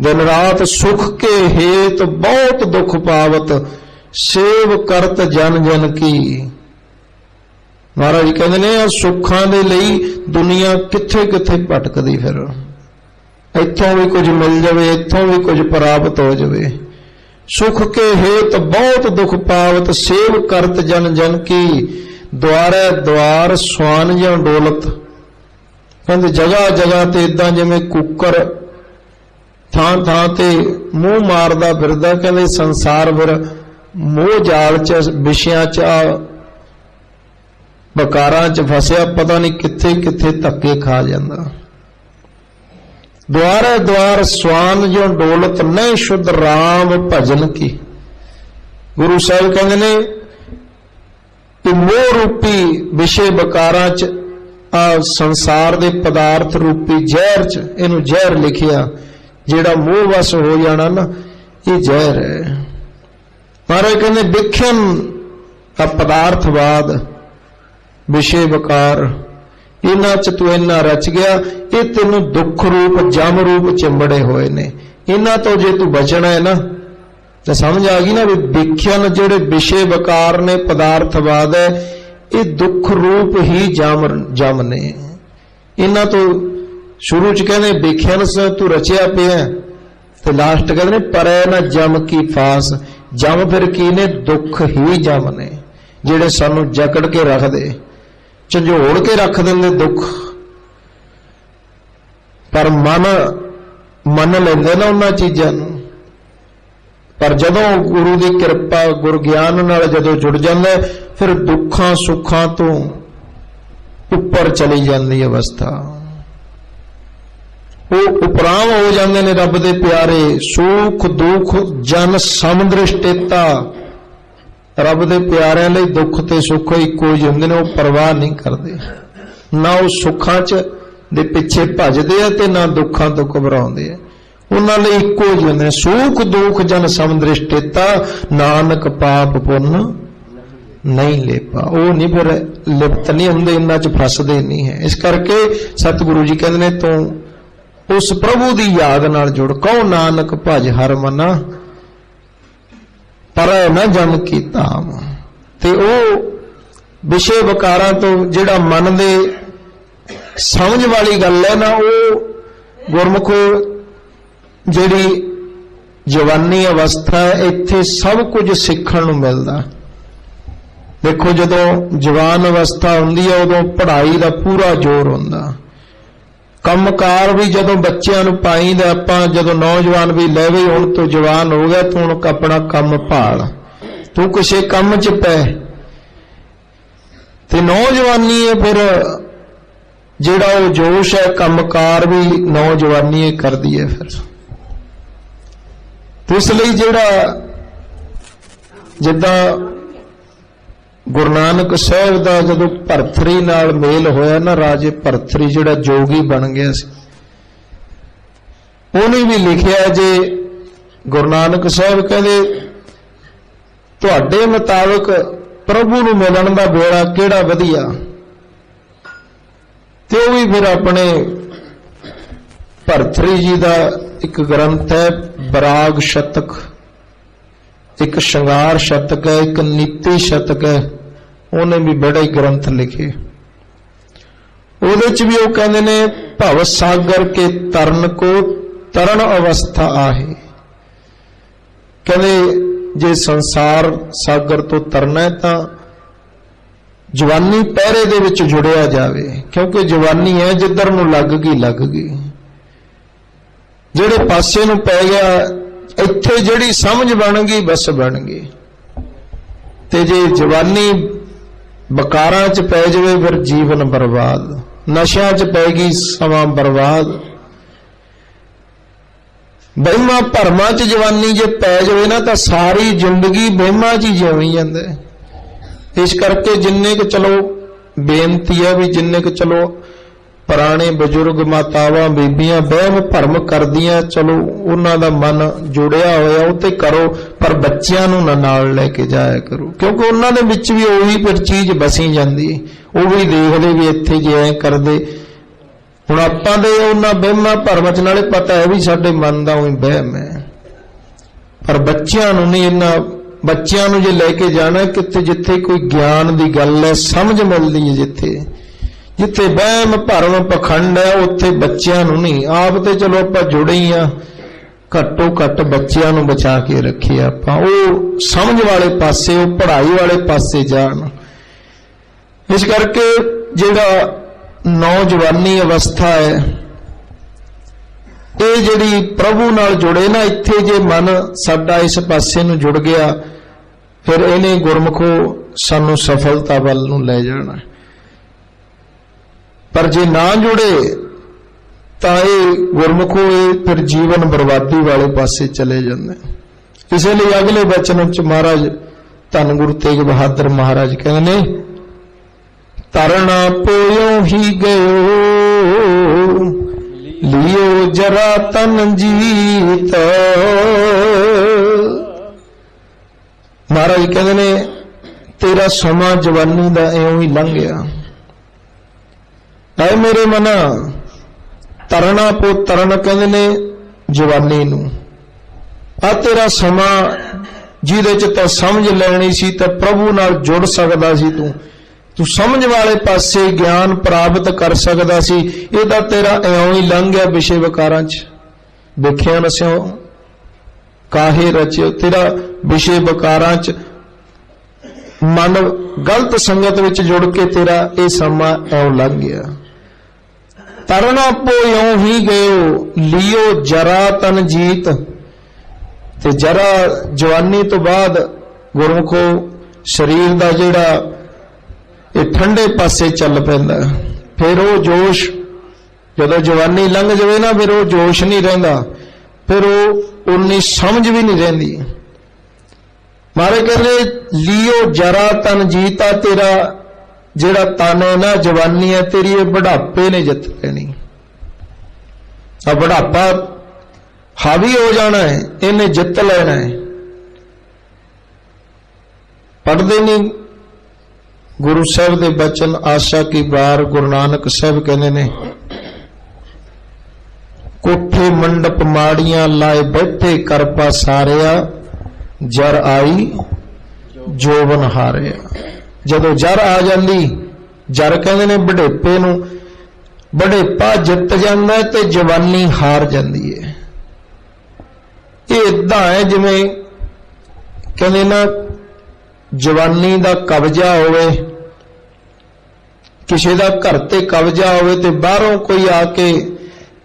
दिन रात सुख के हेत बहुत दुख पावत, सेव करत जन जन की। महाराज कहते ने सुखां दे लई दुनिया किथे किथे भटकदी, फिर इत्थों भी कुछ मिल जावे, इत्थों भी कुछ प्राप्त हो जावे। सुख के हेत बहुत दुख पावत, सेव करत जन जन की। द्वारे द्वार स्वान ਜਾਂ डोलत, कहते जगह जगह ते इदां जिवें कुकर थां थां ते मूँह मारदा फिरदा, कहते संसार फिर मोह जाल च विषयां च बकारां च फसिया, पता नहीं किथे किथे धक्के खा जांदा। द्वारे द्वार स्वान जो डोलत, नहीं शुद्ध राम भजन की। गुरु साहिब कहते ने कि मोह रूपी विषय बकारां च संसार दे पदार्थ रूपी जहर च, इनू जहर लिखिया, जेड़ा मोह वस हो जाना ना, ये जहर है। महाराज कहते विख्यान का पदार्थवाद विषय बकार, इन्हां च तू इन्ना रच गया, ये तेनू दुख रूप जम रूप चिंबड़े होए ने। इन्हां तो जे तू बचना है ना, तो समझ आ गई ना भी विख्यान जेड़े विषय बकार ने, पदार्थवाद है, ये दुख रूप ही जम ने। इन्हां तो शुरू च कहने विख्यान से तू रचिया पिया, तो लास्ट कहते ने परै ना जम की फास। जम फिर की ने, दुख ही जम ने, जेड़े सानू जकड़ के रख दे, झंझोड़ के रख देंगे दुख। पर मन लेंदे ना उन्हां चीज़ां नूं, पर जदों गुरु की कृपा गुर ज्ञान नाल जदों जुड़ जांदा, फिर दुखां सुखां तो उपर चली जाती अवस्था। वो उपराम हो जाते ने रब दे प्यारे। सुख दुख जन समदृष्टिता, रब दे प्यारिਆਂ ਲਈ दुख ते सुख इक्को ही ਹੁੰਦੇ ਨੇ, ਉਹ परवाह नहीं करते, ना वो सुखां च दे पिछे भजदे आ ते ना दुखां तो घबराउंदे आ। उन्हां ਲਈ इक्को ही ਹੁੰਦੇ ਨੇ, सुख दुख जन समदृष्टिता, नानक पाप पुण्य नहीं लेपा। वो नहीं फिर लिप्त नहीं होंगे, इन्हां च फसदे नहीं है। इस करके सतगुरु जी कहते ने तू उस प्रभु की याद नाल जुड़, कहो नानक भज हर मना, पर न जम की ताम। ते ओ विषय विकारां तो जिहड़ा मन दे समझ वाली गल है ना, वो गुरमुखो जिहड़ी जवानी अवस्था है, इत्थे सब कुछ सीखण नूं मिलदा। देखो जदों जवान अवस्था हुंदी है, उदों पढ़ाई दा पूरा जोर हुंदा, ਕੰਮਕਾਰ भी जदों बच्चों नूं पाईदा। आपां जदों नौजवान भी ले भी हुण तो जवान हो गया, तू हुण अपना काम भाल, तू किसी काम च पै। ते नौजवानी है फिर जिहड़ा वो जोश है, ਕੰਮਕਾਰ भी नौजवानी करदी है फिर। तो इसलिए जिहड़ा जिद्दां गुरु नानक साहब का जदों भरथरी नाल मेल होया ना, राजे भरथरी जिहड़ा जोगी बन गया सी, उन्हें भी लिखिया जे गुरु नानक साहब कहते तुहाडे मुताबिक प्रभु नूं मिलण दा बेड़ा किहड़ा वधिया। ते वो भी फिर अपने भरथरी जी का एक ग्रंथ है बराग शतक, एक श्रृंगार शतक है, एक नीति शतक है, उन्हें भी बड़े ग्रंथ लिखे। उहदे च भी वो कहते ने भव सागर के तरन को तरन अवस्था आहे। कहते जे संसार सागर तो तरना है तो जवानी पहरे दे विच जुड़िया जावे, क्योंकि जवानी है जिधर नूं लग गई, जिहड़े पासे नूं पै गया, इत्थे जिहड़ी समझ बन गई बस बन गई। ते जे जवानी बकारां च पै जावे, फिर जीवन बर्बाद। नशियां च पै गई, समा बर्बाद। बहिमा भरमा च जवानी जे पै जावे ना, तो सारी जिंदगी बहिमा च ही जिवी जांदा है। इस करके जिन्ने क चलो बेनती है भी, जिन्ने क चलो पुराने बजुर्ग मातावां बीबियां वहम भरम करदियां, चलो उन्हां दा मन जुड़िया होया उह ते करो, पर बच्चियां नूं ना नाल लैके जाया करो, क्योंकि उन्हां दे विच भी उही फिर चीज बसी जांदी है। वो भी देखदे भी इत्थे जे ऐ करदे। हुण आपां दे उन्हां वहमां भरमां च नाले पता है भी साडे मन दा उही वहम है, पर बच्चियां नूं नहीं, इन्हां बच्चियां नूं जे लैके जाना किते जिथे कोई ज्ञान दी गल है, समझ मिलदी है, जिथे वहम भरम पखंड है उत्थे बच्चियां नूं नहीं। आप ते चलो आपां जुड़े ही आ, घट्टो घट बच्चियां नूं बचा के रखिए आपां, वो समझ वाले पासे, वो पढ़ाई वाले पासे जाण। इस करके जिहड़ा नौजवानी अवस्था है ये जिहड़ी प्रभु नाल जुड़े ना, इत्थे जे मन साडा इस पासे नूं जुड़ गया फिर इहने गुरमुखो सानूं सफलता वल नूं लै जाना। पर जे ना जुड़े तो ये गुरमुखो ये फिर जीवन बर्बादी वाले पासे चले जाते। इसलिए अगले वचन च महाराज धन गुरु तेग बहादुर महाराज कहते ने, तरना पोयों ही गयो लियो जरा तन जीत। महाराज कहते ने तेरा समा जवानी दा इउं ही लंघ गया। ऐ मेरे मना तरना पो, तरन कहते ने जवानी नूं, आ तेरा समा जिहदे च तां समझ लैनी सी ते प्रभु नाल जुड़ सकदा सी, तू समझ वाले पासे ज्ञान प्राप्त कर सकदा सी, इहदा तेरा इउं ही लंघ गया विषय विकारां च। वेखिया नस्यो काहे रचियो, तेरा विषय विकारां च मन गलत संगत विच जुड़ के तेरा यह समा इउं लंघ गया। तरना पो यूं ही गयो लियो जरा तन जीत। ते जरा जवानी तो बाद गुरमुखो शरीर दा जिहड़ा ये ठंडे पासे चल पैंदा, फिर वो जोश जदों जवानी लंघ जावे ना फिर वो जोश नहीं रहिंदा, फिर वो उन्नी समझ भी नहीं रहिंदी। मारे कहते लियो जरा तन जीता, तेरा जिहड़ा तन है ना जवानी है तेरी ये बुढ़ापे ने जित लेनी। बुढ़ापा हावी हो जाना है, इन्हें जित लेना है। पढ़ते नहीं गुरु साहब के बचन आशा की बार गुरु नानक साहब कहने ने, कोठे मंडप माड़ियां लाए बैठे कर पासारिया, जर आई जोबन हारिया। जदों जर आ जाती, जर कहते ने बुढ़ेपे नूं, बुढ़ेपा जित जांदा है ते जवानी हार जाती है। ये इदां है जिवें कहते ना जवानी दा कब्जा होवे, किसी दा घर ते कब्जा होवे ते बाहरों कोई आके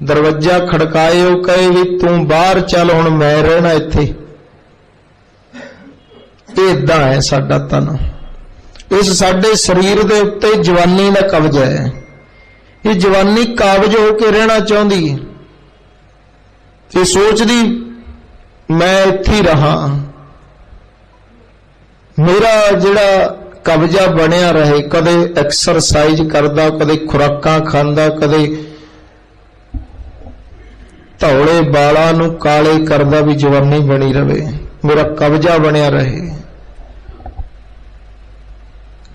दरवाजा खड़काए, वो कहे भी तू बाहर चल हुण मैं रहना इत्थे। इदां है साडा तन, इस साडे शरीर दे उत्ते जवानी दा कब्जा है। ये जवानी काबज होके रहना चाहती है, ते सोचदी मैं इत्थे रहा, मेरा जिहड़ा कब्जा बनिया रहे, कदे एक्सरसाइज करदा, कदे खुराकां खांदा, कदे धौले बालां नूं काले करदा भी जवानी बनी रहे, मेरा कब्जा बनिया रहे।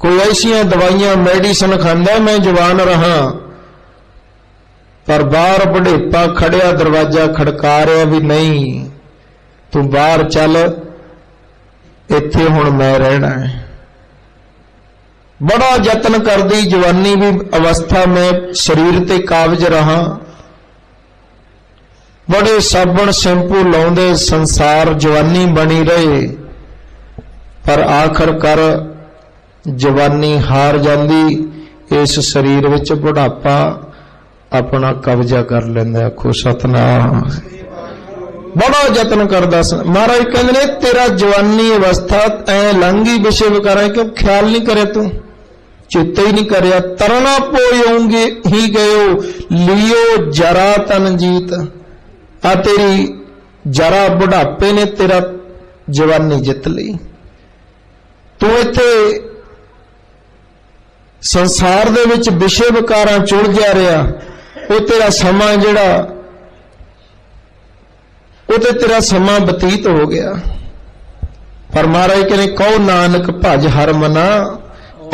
कोई ऐसियां दवाइयां मेडिसिन खांदा मैं जवान रहा, पर बाहर बुढ़ेपा खड़िया दरवाजा खड़का रहा भी नहीं तू बाहर चल, इत्थे हुण मैं रहना है। बड़ा यत्न करदी जवानी भी अवस्था में शरीर ते काबज रहा, बड़े साबण शैंपू लाउंदे संसार जवानी बनी रहे, पर आखिरकार जवानी हार जाती, इस शरीर विच बुढ़ापा अपना कब्जा कर लैंदा। आखो सतनाम। बड़ा यत्न करदा महाराज कहंदे ने तेरा जवानी अवस्था ऐ लंघी विषय विकारा, क्यों ख्याल नहीं करे तू, चित्ते ही नहीं करया। तरना पोयोंगे ही गयो लियो जरा तन जीत। आ तेरी जरा बुढ़ापे ने तेरा जवानी जित ली। तू इत्थे ਸੰਸਾਰ ਦੇ ਵਿੱਚ ਵਿਸ਼ੇ ਵਿਕਾਰਾਂ ਚ ਉਲਝਿਆ ਰਿਹਾ, ਉਹ ਤੇਰਾ ਸਮਾਂ ਜਿਹੜਾ ਉਹ ਤੇ ਤੇਰਾ ਸਮਾਂ ਬਤੀਤ ਹੋ ਗਿਆ। ਪਰ ਮਹਾਰਾਜ ਕਹਿੰਦੇ ਕਹੋ ਨਾਨਕ ਭਜ ਹਰ ਮਨਾ,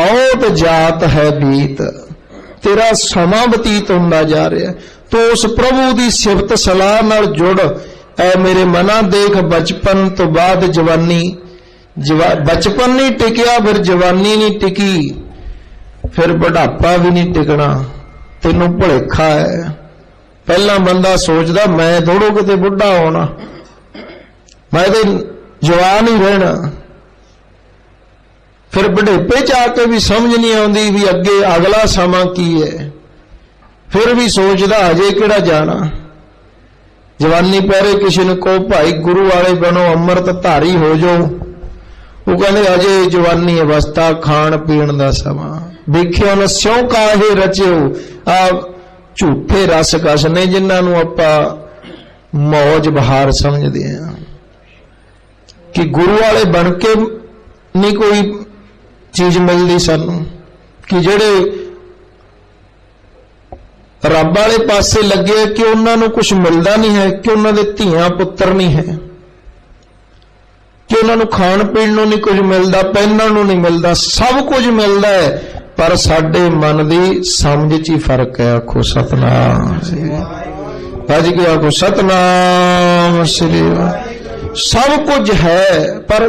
ਔਤ ਜਾਤ ਹੈ ਬੀਤ। ਤੇਰਾ ਸਮਾਂ ਬਤੀਤ ਹੁੰਦਾ ਜਾ ਰਿਹਾ, ਤੂੰ ਉਸ ਪ੍ਰਭੂ ਦੀ ਸਿਫਤ ਸਲਾਹ ਨਾਲ ਜੁੜ। ਐ ਮੇਰੇ ਮਨਾ ਦੇਖ ਬਚਪਨ ਤੋਂ ਬਾਅਦ ਜਵਾਨੀ, ਬਚਪਨ ਨਹੀਂ ਟਿਕਿਆ ਫਿਰ ਜਵਾਨੀ ਨਹੀਂ ਟਿਕੀ, ਫਿਰ ਬੁਢਾਪਾ ਵੀ ਨਹੀਂ ਟਿਕਣਾ। ਤੈਨੂੰ ਭੁਲੇਖਾ ਹੈ। ਪਹਿਲਾਂ ਬੰਦਾ ਸੋਚਦਾ ਮੈਂ ਥੋੜੋ ਕਿਤੇ ਬੁੱਢਾ ਹੋਣਾ, ਮੈਂ ਤੇ ਜਵਾਨ ਹੀ ਰਹਿਣਾ। ਫਿਰ ਬੁਢੇਪੇ ਚ ਆ ਕੇ ਵੀ ਸਮਝ ਨਹੀਂ ਆਉਂਦੀ ਵੀ ਅੱਗੇ ਅਗਲਾ ਸਮਾਂ ਕੀ ਹੈ। ਫਿਰ ਵੀ ਸੋਚਦਾ ਅਜੇ ਕਿਹੜਾ ਜਾਣਾ। ਜਵਾਨੀ ਪਹਿਰੇ ਕਿਸੇ ਨੂੰ ਕਹੋ ਭਾਈ ਗੁਰੂ ਵਾਲੇ ਬਣੋ, ਅੰਮ੍ਰਿਤ ਧਾਰੀ ਹੋ ਜਾਓ, ਉਹ ਕਹਿੰਦੇ ਅਜੇ ਜਵਾਨੀ ਅਵਸਥਾ, ਖਾਣ ਪੀਣ ਦਾ ਸਮਾਂ। ਵੇਖਿਓ ਨਾ ਸਿਉ ਕਾਹੇ ਰਚਿਓ। ਆ ਝੂਠੇ ਰਸ ਕਸ ਨੇ ਜਿਨ੍ਹਾਂ ਨੂੰ ਆਪਾਂ ਮੌਜ ਬਹਾਰ ਸਮਝਦੇ ਹਾਂ ਕਿ ਗੁਰੂ ਵਾਲੇ ਬਣ ਕੇ ਨਹੀਂ ਕੋਈ ਚੀਜ਼ ਮਿਲਦੀ ਸਾਨੂੰ, ਕਿ ਜਿਹੜੇ ਰੱਬ ਵਾਲੇ ਪਾਸੇ ਲੱਗੇ ਕਿ ਉਹਨਾਂ ਨੂੰ ਕੁਝ ਮਿਲਦਾ ਨਹੀਂ ਹੈ, ਕਿ ਉਹਨਾਂ ਦੇ ਧੀਆਂ ਪੁੱਤਰ ਨਹੀਂ ਹੈ, ਕਿ ਉਹਨਾਂ ਨੂੰ ਖਾਣ ਪੀਣ ਨੂੰ ਨਹੀਂ ਕੁਝ ਮਿਲਦਾ, ਪਹਿਨਣ ਨੂੰ ਨਹੀਂ ਮਿਲਦਾ, ਸਭ ਕੁਝ ਮਿਲਦਾ ਹੈ ਪਰ ਸਾਡੇ ਮਨ ਦੀ ਸਮਝ 'ਚ ਹੀ ਫਰਕ ਹੈ। ਆਖੋ ਸਤਨਾਮ ਭਜ ਕੇ ਆਖੋ ਸਤਨਾਮ ਸ੍ਰੀ ਵਾਹਿਗੁਰੂ। ਸਭ ਕੁਝ ਹੈ ਪਰ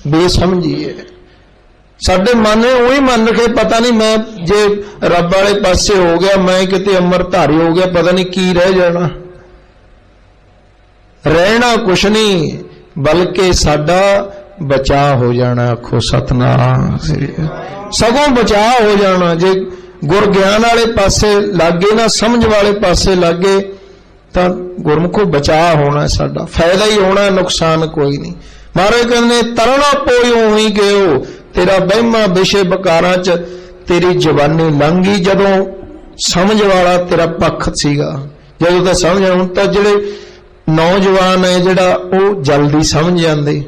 ਬੇਸਮਝੀ ਹੈ। ਸਾਡੇ ਮਨ ਨੇ ਉਹੀ ਮੰਨ ਕੇ ਪਤਾ ਨਹੀਂ ਮੈਂ ਜੇ ਰੱਬ ਵਾਲੇ ਪਾਸੇ ਹੋ ਗਿਆ, ਮੈਂ ਕਿਤੇ ਅੰਮ੍ਰਿਤਧਾਰੀ ਹੋ ਗਿਆ, ਪਤਾ ਨਹੀਂ ਕੀ ਰਹਿ ਜਾਣਾ। ਰਹਿਣਾ ਕੁਛ ਨਹੀਂ ਬਲਕਿ ਸਾਡਾ ਬਚਾਅ ਹੋ ਜਾਣਾ। ਆਖੋ ਸਤਨਾਮ ਸ੍ਰੀ ਸਗੋਂ ਬਚਾਅ ਹੋ ਜਾਣਾ। ਜੇ ਗੁਰ ਗਿਆਨ ਵਾਲੇ ਪਾਸੇ ਲੱਗੇ ਨਾ, ਸਮਝ ਵਾਲੇ ਪਾਸੇ ਲੱਗੇ ਤਾਂ ਗੁਰਮੁਖੋ ਬਚਾਅ ਹੋਣਾ, ਸਾਡਾ ਫਾਇਦਾ ਹੀ ਹੋਣਾ, ਨੁਕਸਾਨ ਕੋਈ ਨਹੀਂ। ਮਹਾਰਾਜ ਕਹਿੰਦੇ ਤਰਣਾ ਪੋਇਓ ਹੀ ਗਿਓ। ਤੇਰਾ ਵਹਿਮਾਂ ਵਿਸ਼ੇ ਵਿਕਾਰਾਂ 'ਚ ਤੇਰੀ ਜਵਾਨੀ ਲੰਘ ਗਈ ਜਦੋਂ ਸਮਝ ਵਾਲਾ ਤੇਰਾ ਪੱਖ ਸੀਗਾ। ਜਦੋਂ ਤਾਂ ਸਮਝ, ਹੁਣ ਤਾਂ ਜਿਹੜੇ ਨੌਜਵਾਨ ਹੈ ਜਿਹੜਾ ਉਹ ਜਲਦੀ ਸਮਝ ਜਾਂਦੇ।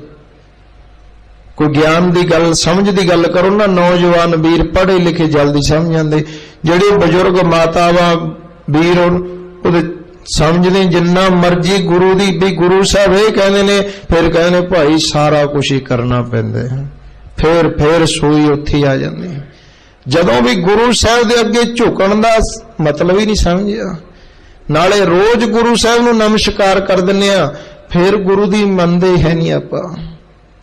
ਕੋਈ ਗਿਆਨ ਦੀ ਗੱਲ, ਸਮਝ ਦੀ ਗੱਲ ਕਰੋ ਨਾ, ਨੌਜਵਾਨ ਵੀਰ ਪੜ੍ਹੇ ਲਿਖੇ ਜਲਦੀ ਸਮਝ ਜਾਂਦੇ। ਜਿਹੜੇ ਬਜ਼ੁਰਗ ਮਾਤਾਵਾਂ ਵੀਰ ਉਹਦੇ ਸਮਝਦੇ ਜਿੰਨਾ ਮਰਜ਼ੀ ਗੁਰੂ ਦੀ ਵੀ ਗੁਰੂ ਸਾਹਿਬ ਇਹ ਕਹਿੰਦੇ ਨੇ, ਫਿਰ ਕਹਿੰਦੇ ਨੇ ਭਾਈ ਸਾਰਾ ਕੁਝ ਹੀ ਕਰਨਾ ਪੈਂਦਾ ਹੈ। ਫਿਰ ਸੂਈ ਉੱਥੇ ਆ ਜਾਂਦੀ। ਜਦੋਂ ਵੀ ਗੁਰੂ ਸਾਹਿਬ ਦੇ ਅੱਗੇ ਝੁਕਣ ਦਾ ਮਤਲਬ ਹੀ ਨਹੀਂ ਸਮਝਿਆ, ਨਾਲੇ ਰੋਜ਼ ਗੁਰੂ ਸਾਹਿਬ ਨੂੰ ਨਮਸਕਾਰ ਕਰ ਦਿੰਦੇ ਆ, ਫਿਰ ਗੁਰੂ ਦੀ ਮੰਨਦੇ ਹੈ ਨਹੀਂ ਆਪਾਂ।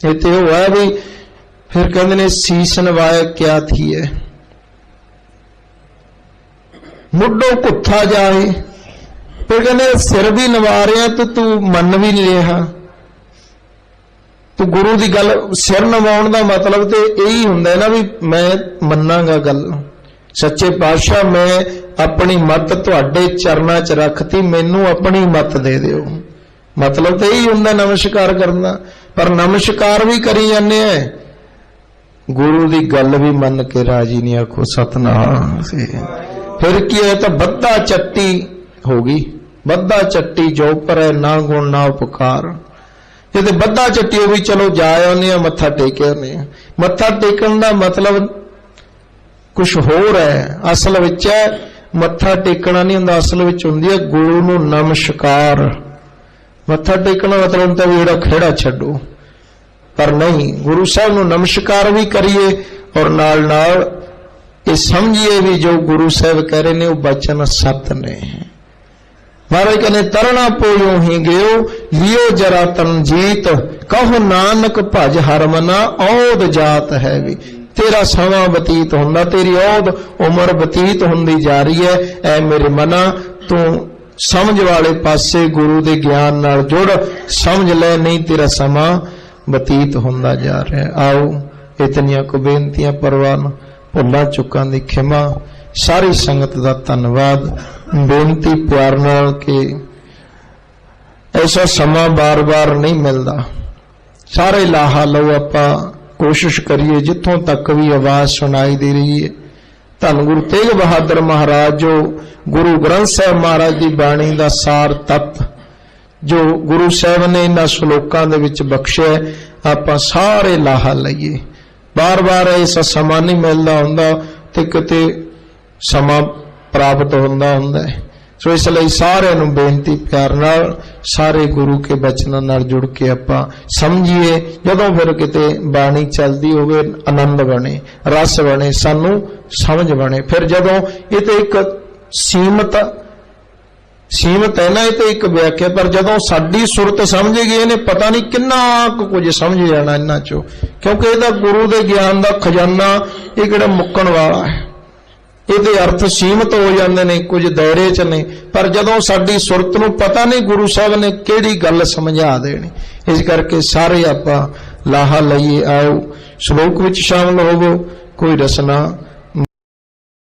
ਇਹ ਤੇ ਉਹ ਹੈ ਵੀ ਫਿਰ ਕਹਿੰਦੇ ਨੇ ਸੀਸ ਨਵਾਏ ਕਿਆ ਥੀ ਹੈ, ਮੁੱਢੋਂ ਕੁੱਥਾ ਜਾਏ। ਫਿਰ ਕਹਿੰਦੇ ਸਿਰ ਵੀ ਨਵਾ ਰਿਹਾ ਤੇ ਤੂੰ ਮੰਨ ਵੀ ਨਹੀਂ ਰਿਹਾ। ਤੂੰ ਗੁਰੂ ਦੀ ਗੱਲ, ਸਿਰ ਨਵਾਉਣ ਦਾ ਮਤਲਬ ਤੇ ਇਹੀ ਹੁੰਦਾ ਨਾ ਵੀ ਮੈਂ ਮੰਨਾਂਗਾ ਗੱਲ। ਸੱਚੇ ਪਾਤਸ਼ਾਹ ਮੈਂ ਆਪਣੀ ਮੱਤ ਤੁਹਾਡੇ ਚਰਨਾਂ 'ਚ ਰੱਖਤੀ, ਮੈਨੂੰ ਆਪਣੀ ਮੱਤ ਦੇ ਦਿਓ। ਮਤਲਬ ਤੇ ਇਹੀ ਹੁੰਦਾ ਨਮਸਕਾਰ ਕਰਨਾ। ਪਰ ਨਮਸਕਾਰ ਵੀ ਕਰੀ ਜਾਂਦੇ ਆ, ਗੁਰੂ ਦੀ ਗੱਲ ਵੀ ਮੰਨ ਕੇ ਰਾਜੀ ਨਹੀਂ। ਆਖੋ ਸਤਨਾਮ। ਫਿਰ ਕੀ ਹੈ ਤਾਂ ਬੱਧਾ ਚੱਟੀ ਹੋ ਗਈ। ਬੱਧਾ ਚੱਟੀ ਜੋ ਪਰੈ ਨਾ ਗੁਣ ਨਾ ਉਪਕਾਰ। ਜੇ ਤੇ ਬੱਧਾ ਚੱਟੀ ਹੋ ਵੀ ਚਲੋ ਜਾ ਆਉਂਦੇ ਆ, ਮੱਥਾ ਟੇਕ ਆਉਂਦੇ ਆ। ਮੱਥਾ ਟੇਕਣ ਦਾ ਮਤਲਬ ਕੁਛ ਹੋਰ ਹੈ। ਅਸਲ ਵਿੱਚ ਮੱਥਾ ਟੇਕਣਾ ਨਹੀਂ ਹੁੰਦਾ, ਅਸਲ ਵਿੱਚ ਹੁੰਦੀ ਹੈ ਗੁਰੂ ਨੂੰ ਨਮਸਕਾਰ। ਮੱਥਾ ਟੇਕਣਾ ਮਤਲਬ ਹੁੰਦਾ ਵੀ ਜਿਹੜਾ ਖੇੜਾ ਛੱਡੋ, ਪਰ ਨਹੀਂ, ਗੁਰੂ ਸਾਹਿਬ ਨੂੰ ਨਮਸਕਾਰ ਵੀ ਕਰੀਏ ਔਰ ਨਾਲ ਨਾਲ ਇਹ ਸਮਝੀਏ ਵੀ ਜੋ ਗੁਰੂ ਸਾਹਿਬ ਕਹਿ ਰਹੇ ਨੇ ਉਹ ਬਚਨ ਸਤ ਨੇ। ਮਹਾਰਾਜ ਕਹਿੰਦੇ ਤਰਣਾ ਪੋਇਓ ਹੀ ਗਿਓ, ਲਿਓ ਜਰਾ ਤਨਜੀਤ, ਕਹੋ ਨਾਨਕ ਭਜ ਹਰ ਮਨਾ, ਔਦ ਜਾਤ ਹੈ ਵੀ। ਤੇਰਾ ਸਮਾਂ ਬਤੀਤ ਹੁੰਦਾ, ਤੇਰੀ ਔਦ ਉਮਰ ਬਤੀਤ ਹੁੰਦੀ ਜਾ ਰਹੀ ਹੈ। ਐ ਮੇਰੇ ਮਨਾ ਤੂੰ ਸਮਝ ਵਾਲੇ ਪਾਸੇ ਗੁਰੂ ਦੇ ਗਿਆਨ ਨਾਲ ਜੁੜ, ਸਮਝ ਲੈ, ਨਹੀਂ ਤੇਰਾ ਸਮਾਂ ਬਤੀਤ ਹੁੰਦਾ ਜਾ ਰਿਹਾ। ਆਓ ਇਤਨੀਆਂ ਕੁ ਬੇਨਤੀਆਂ ਪ੍ਰਵਾਨ, ਭੁੱਲਾਂ ਚੁੱਕਾਂ ਦੀ ਖਿਮਾ। ਸਾਰੀ ਸੰਗਤ ਦਾ ਧੰਨਵਾਦ। ਬੇਨਤੀ ਪਿਆਰ ਨਾਲ ਕਿ ਐਸਾ ਸਮਾਂ ਬਾਰ-ਬਾਰ ਨਹੀਂ ਮਿਲਦਾ। ਸਾਰੇ ਲਾਹਾ ਲਓ, ਆਪਾਂ ਕੋਸ਼ਿਸ਼ ਕਰੀਏ ਜਿੱਥੋਂ ਤੱਕ ਵੀ ਆਵਾਜ਼ ਸੁਣਾਈ ਦੇ ਰਹੀ ਹੈ। ਧੰਨ ਗੁਰੂ ਤੇਗ ਬਹਾਦਰ ਮਹਾਰਾਜ ਜੋ ਗੁਰੂ ਗ੍ਰੰਥ ਸਾਹਿਬ ਮਹਾਰਾਜ ਦੀ ਬਾਣੀ ਦਾ ਸਾਰ ਤੱਤ ਜੋ ਗੁਰੂ ਸਾਹਿਬ ਨੇ ਇਹਨਾਂ ਸ਼ਲੋਕਾਂ ਦੇ ਵਿੱਚ ਬਖਸ਼ਿਆ, ਆਪਾਂ ਸਾਰੇ ਲਾਹਾ ਲਈਏ। ਬਾਰ-ਬਾਰ ਐਸਾ ਸਮਾਂ ਨਹੀਂ ਮਿਲਦਾ ਹੁੰਦਾ, ਤੇ ਕਿਤੇ ਸਮਾਂ ਪ੍ਰਾਪਤ ਹੁੰਦਾ ਹੈ। ਸੋ ਇਸ ਲਈ ਸਾਰਿਆਂ ਨੂੰ ਬੇਨਤੀ ਪਿਆਰ ਨਾਲ ਸਾਰੇ ਗੁਰੂ ਕੇ ਬਚਨਾਂ ਨਾਲ ਜੁੜ ਕੇ ਆਪਾਂ ਸਮਝੀਏ। ਜਦੋਂ ਫਿਰ ਕਿਤੇ ਬਾਣੀ ਚੱਲਦੀ ਹੋਵੇ ਆਨੰਦ ਬਣੇ, ਰਸ ਬਣੇ, ਸਾਨੂੰ ਸਮਝ ਬਣੇ। ਫਿਰ ਜਦੋਂ ਇਹ ਤੇ ਇੱਕ ਸੀਮਤ ਹੈ ਨਾ, ਇਹ ਤੇ ਇੱਕ ਵਿਆਖਿਆ, ਪਰ ਜਦੋਂ ਸਾਡੀ ਸੁਰਤ ਸਮਝੇਗੀ ਇਹਨੇ ਪਤਾ ਨਹੀਂ ਕਿੰਨਾ ਕੁਝ ਸਮਝ ਜਾਣਾ ਇਹਨਾਂ ਚੋਂ, ਕਿਉਂਕਿ ਇਹਦਾ ਗੁਰੂ ਦੇ ਗਿਆਨ ਦਾ ਖਜ਼ਾਨਾ ਇਹ ਕਿਹੜਾ ਮੁੱਕਣ ਵਾਲਾ ਹੈ। ਇਹਦੇ ਅਰਥ ਸੀਮਤ ਹੋ ਜਾਂਦੇ ਨੇ, ਕੁਝ ਦਾਇਰੇ 'ਚ ਨੇ, ਪਰ ਜਦੋਂ ਸਾਡੀ ਸੁਰਤ ਨੂੰ ਪਤਾ ਨਹੀਂ ਗੁਰੂ ਸਾਹਿਬ ਨੇ ਕਿਹੜੀ ਗੱਲ ਸਮਝਾ ਦੇਣੀ। ਇਸ ਕਰਕੇ ਸਾਰੇ ਆਪਾਂ ਲਾਹਾ ਲਈਏ, ਆਓ ਸ਼ਲੋਕ ਵਿੱਚ ਸ਼ਾਮਲ ਹੋਵੋ, ਕੋਈ ਰਸਨਾ